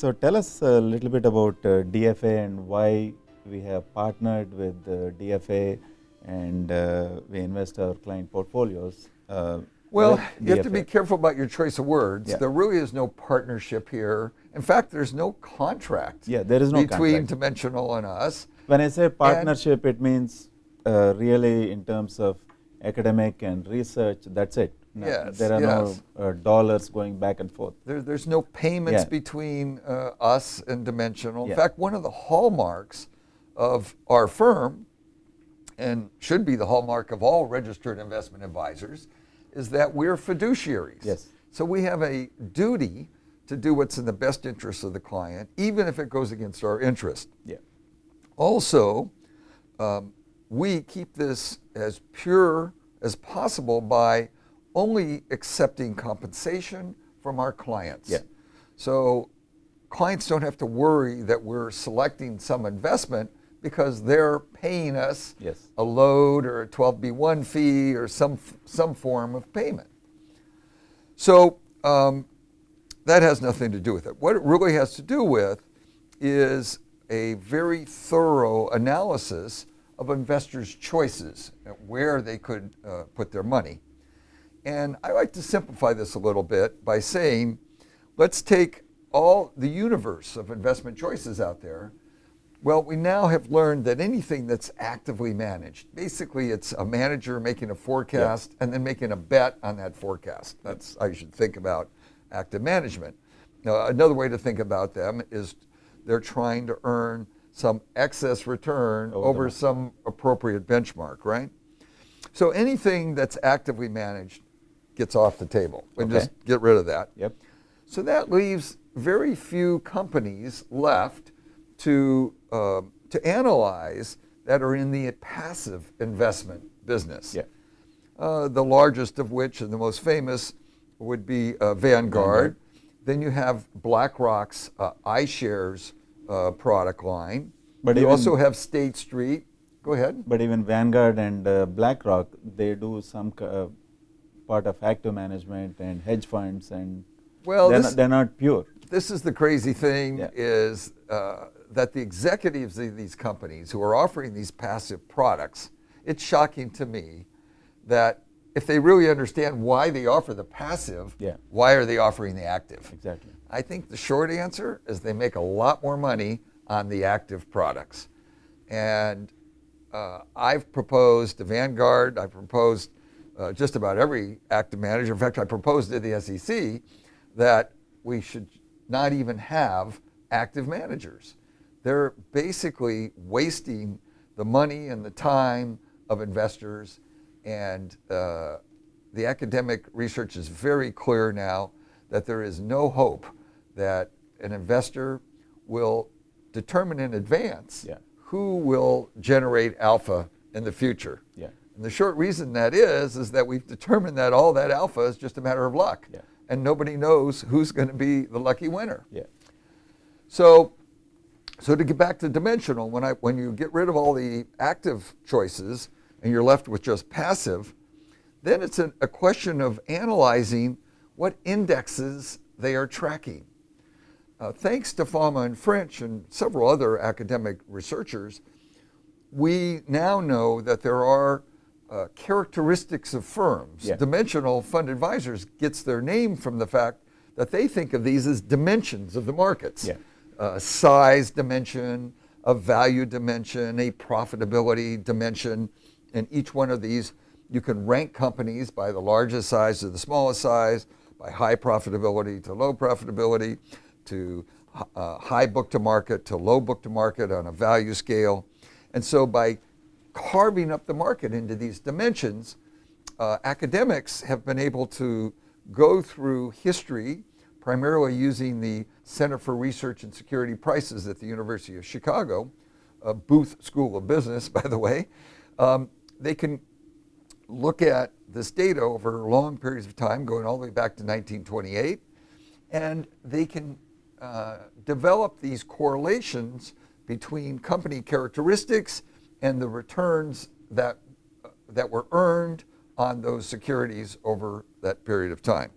So tell us a little bit about DFA and why we have partnered with DFA and we invest our client portfolios. Well, with you have to be DFA. careful about your choice of words. Yeah. There really is no partnership here. In fact, there's no contract Yeah, there is no between contract. Dimensional and us. When I say partnership, it means really in terms of academic and research, that's it. No, Yes, there are yes. no dollars going back and forth. There's no payments Yeah. between us and Dimensional. In Yeah. fact, one of the hallmarks of our firm, and should be the hallmark of all registered investment advisors, is that we're fiduciaries. Yes. So we have a duty to do what's in the best interest of the client, even if it goes against our interest. Yeah. Also, we keep this as pure as possible by only accepting compensation from our clients. Yeah. So clients don't have to worry that we're selecting some investment because they're paying us Yes. a load or a 12B1 fee or some form of payment. So that has nothing to do with it. What it really has to do with is a very thorough analysis of investors' choices, where they could put their money. And I like to simplify this a little bit by saying, let's take all the universe of investment choices out there. Well, we now have learned that anything that's actively managed, basically it's a manager making a forecast and then making a bet on that forecast. That's how you should think about active management. Now, another way to think about them is they're trying to earn some excess return over some appropriate benchmark, right? So anything that's actively managed gets off the table. We just get rid of that. Yep. So that leaves very few companies left to analyze that are in the passive investment business. Yeah. The largest of which and the most famous would be Vanguard. Then you have BlackRock's iShares product line. But you even- also have State Street. Go ahead. But even Vanguard and BlackRock, they do some part of active management and hedge funds, and Well, they're not pure. this is the crazy thing Yeah. is that the executives of these companies who are offering these passive products, it's shocking to me that if they really understand why they offer the passive, Yeah. why are they offering the active? Exactly. I think the short answer is they make a lot more money on the active products. And I've proposed to Vanguard, I've proposed just about every active manager. In fact, I proposed to the SEC that we should not even have active managers. They're basically wasting the money and the time of investors. And the academic research is very clear now that there is no hope that an investor will determine in advance who will generate alpha in the future. Yeah. And the short reason that is that we've determined that all that alpha is just a matter of luck. Yeah. And nobody knows who's going to be the lucky winner. Yeah. So to get back to Dimensional, when you get rid of all the active choices and you're left with just passive, then it's a question of analyzing what indexes they are tracking. Thanks to Fama and French and several other academic researchers, we now know that there are characteristics of firms. Yeah. Dimensional Fund Advisors gets their name from the fact that they think of these as dimensions of the markets. Yeah. Size dimension, a value dimension, a profitability dimension. And each one of these, you can rank companies by the largest size to the smallest size, by high profitability to low profitability, to high book to market to low book to market on a value scale. And so by carving up the market into these dimensions, academics have been able to go through history, primarily using the Center for Research and Security Prices at the University of Chicago, Booth School of Business, by the way. They can look at this data over long periods of time, going all the way back to 1928, and they can develop these correlations between company characteristics and the returns that were earned on those securities over that period of time.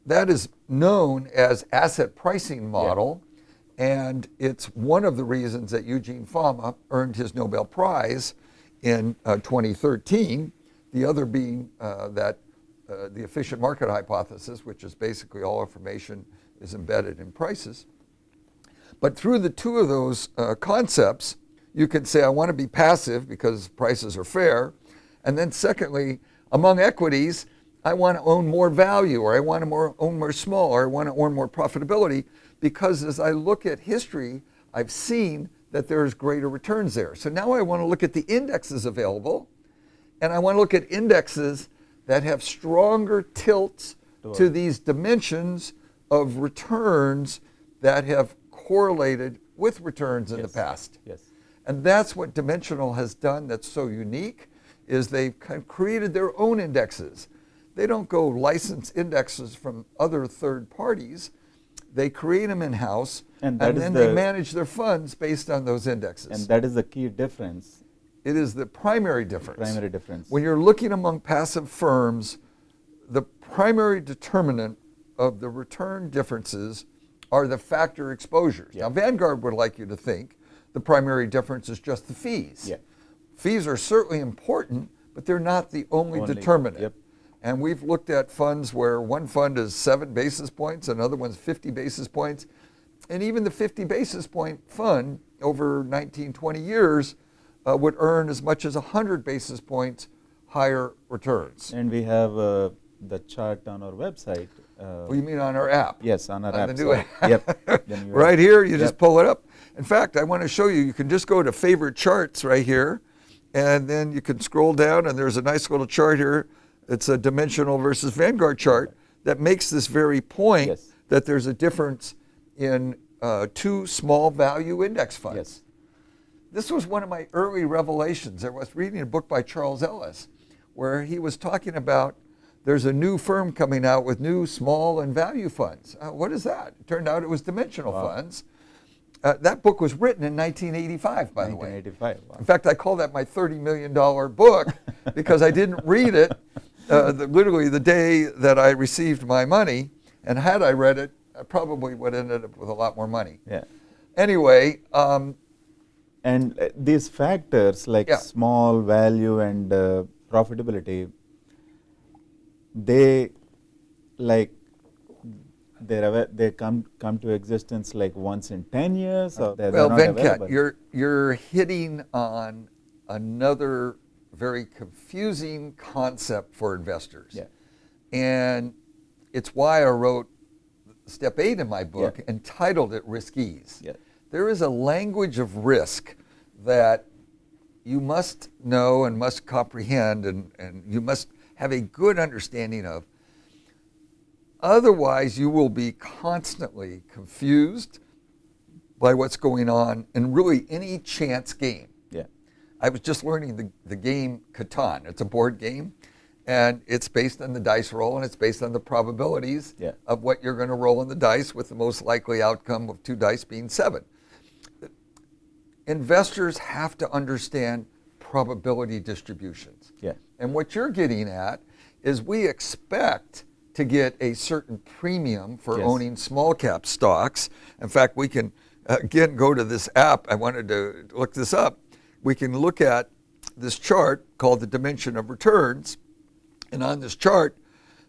That is known as asset pricing model. And it's one of the reasons that Eugene Fama earned his Nobel Prize in 2013, the other being that the efficient market hypothesis, which is basically all information is embedded in prices. But through the two of those concepts, you can say, I want to be passive because prices are fair. And then secondly, among equities, I want to own more value, or I want to own more small, or I want to own more profitability, because as I look at history, I've seen that there's greater returns there. So now I want to look at the indexes available, and I want to look at indexes that have stronger tilts to these dimensions of returns that have correlated with returns in the past. Yes. And that's what dimensional has done that's so unique, is they've kind of created their own indexes. They don't go license indexes from other third parties. They create them in-house, and then they manage their funds based on those indexes. And that is the key difference. It is the primary difference. Primary difference. When you're looking among passive firms, the primary determinant of the return differences are the factor exposures. Yeah. Now, Vanguard would like you to think the primary difference is just the fees. Yeah. Fees are certainly important, but they're not the only determinant. Yep. And we've looked at funds where one fund is 7 basis points, another one's 50 basis points. And even the 50 basis point fund over 19, 20 years would earn as much as 100 basis points higher returns. And we have the chart on our website. Well, you mean on our app? Yes, on our app. The new app. Yep. Right here, you just pull it up. In fact, I want to show you, you can just go to favorite charts right here, and then you can scroll down, and there's a nice little chart here. It's a dimensional versus Vanguard chart that makes this very point that there's a difference in two small value index funds. Yes. This was one of my early revelations. I was reading a book by Charles Ellis where he was talking about there's a new firm coming out with new small and value funds. What is that? It turned out it was dimensional funds. That book was written in 1985, by the way. 1985. Wow. In fact, I call that my $30 million book because I didn't read it literally the day that I received my money. And had I read it, I probably would have ended up with a lot more money. Yeah. Anyway. And these factors like small value and profitability, they come to existence like once in 10 years? Or well, Venkat, you're hitting on another very confusing concept for investors. Yeah. And it's why I wrote step 8 in my book, entitled it Risk Ease. Yeah. There is a language of risk that you must know and must comprehend, and you must have a good understanding of. Otherwise, you will be constantly confused by what's going on in really any chance game. Yeah. I was just learning the game Catan. It's a board game, and it's based on the dice roll, and it's based on the probabilities of what you're going to roll on the dice, with the most likely outcome of 2 dice being 7. Investors have to understand probability distributions. Yeah. And what you're getting at is we expect to get a certain premium for owning small cap stocks. In fact, we can, again, go to this app. I wanted to look this up. We can look at this chart called the dimension of returns. And on this chart,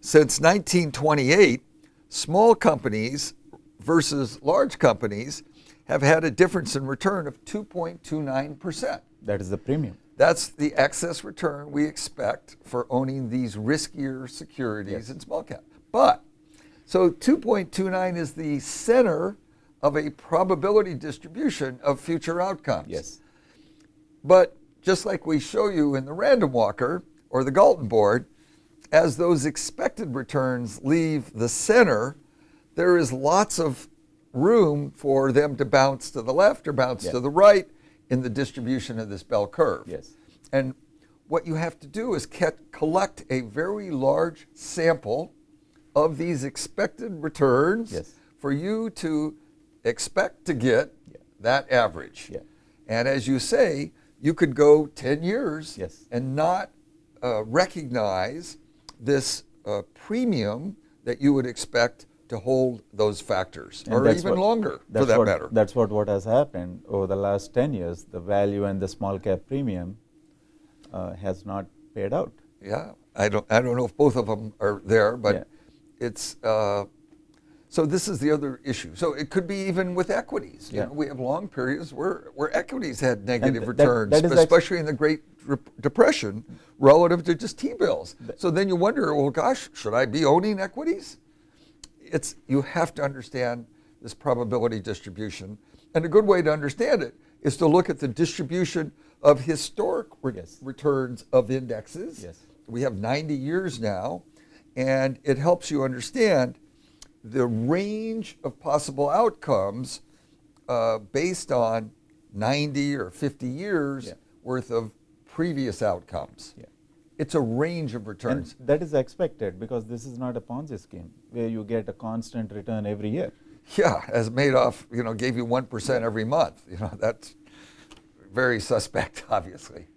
since 1928, small companies versus large companies have had a difference in return of 2.29%. That is the premium. That's the excess return we expect for owning these riskier securities in small cap. But, so 2.29 is the center of a probability distribution of future outcomes. Yes. But just like we show you in the random walker or the Galton board, as those expected returns leave the center, there is lots of room for them to bounce to the left or bounce to the right in the distribution of this bell curve. Yes. And what you have to do is collect a very large sample of these expected returns for you to expect to get that average. Yeah. And as you say, you could go 10 years and not recognize this premium that you would expect to hold those factors, And or that's even what- longer, for That's that what, matter. That's what has happened over the last 10 years. The value and the small cap premium has not paid out. Yeah, I don't know if both of them are there, but Yeah. it's so this is the other issue. So it could be even with equities. You Yeah. know, we have long periods where equities had negative that- returns, that is especially in the Great Depression, relative to just T-bills. So then you wonder, well, gosh, should I be owning equities? You have to understand this probability distribution, and a good way to understand it is to look at the distribution of historic Yes. returns of indexes. Yes. We have 90 years now, and it helps you understand the range of possible outcomes based on 90 or 50 years Yeah. worth of previous outcomes. Yeah. It's a range of returns. And that is expected because this is not a Ponzi scheme where you get a constant return every year. Yeah, as Madoff, gave you 1% every month. That's very suspect, obviously.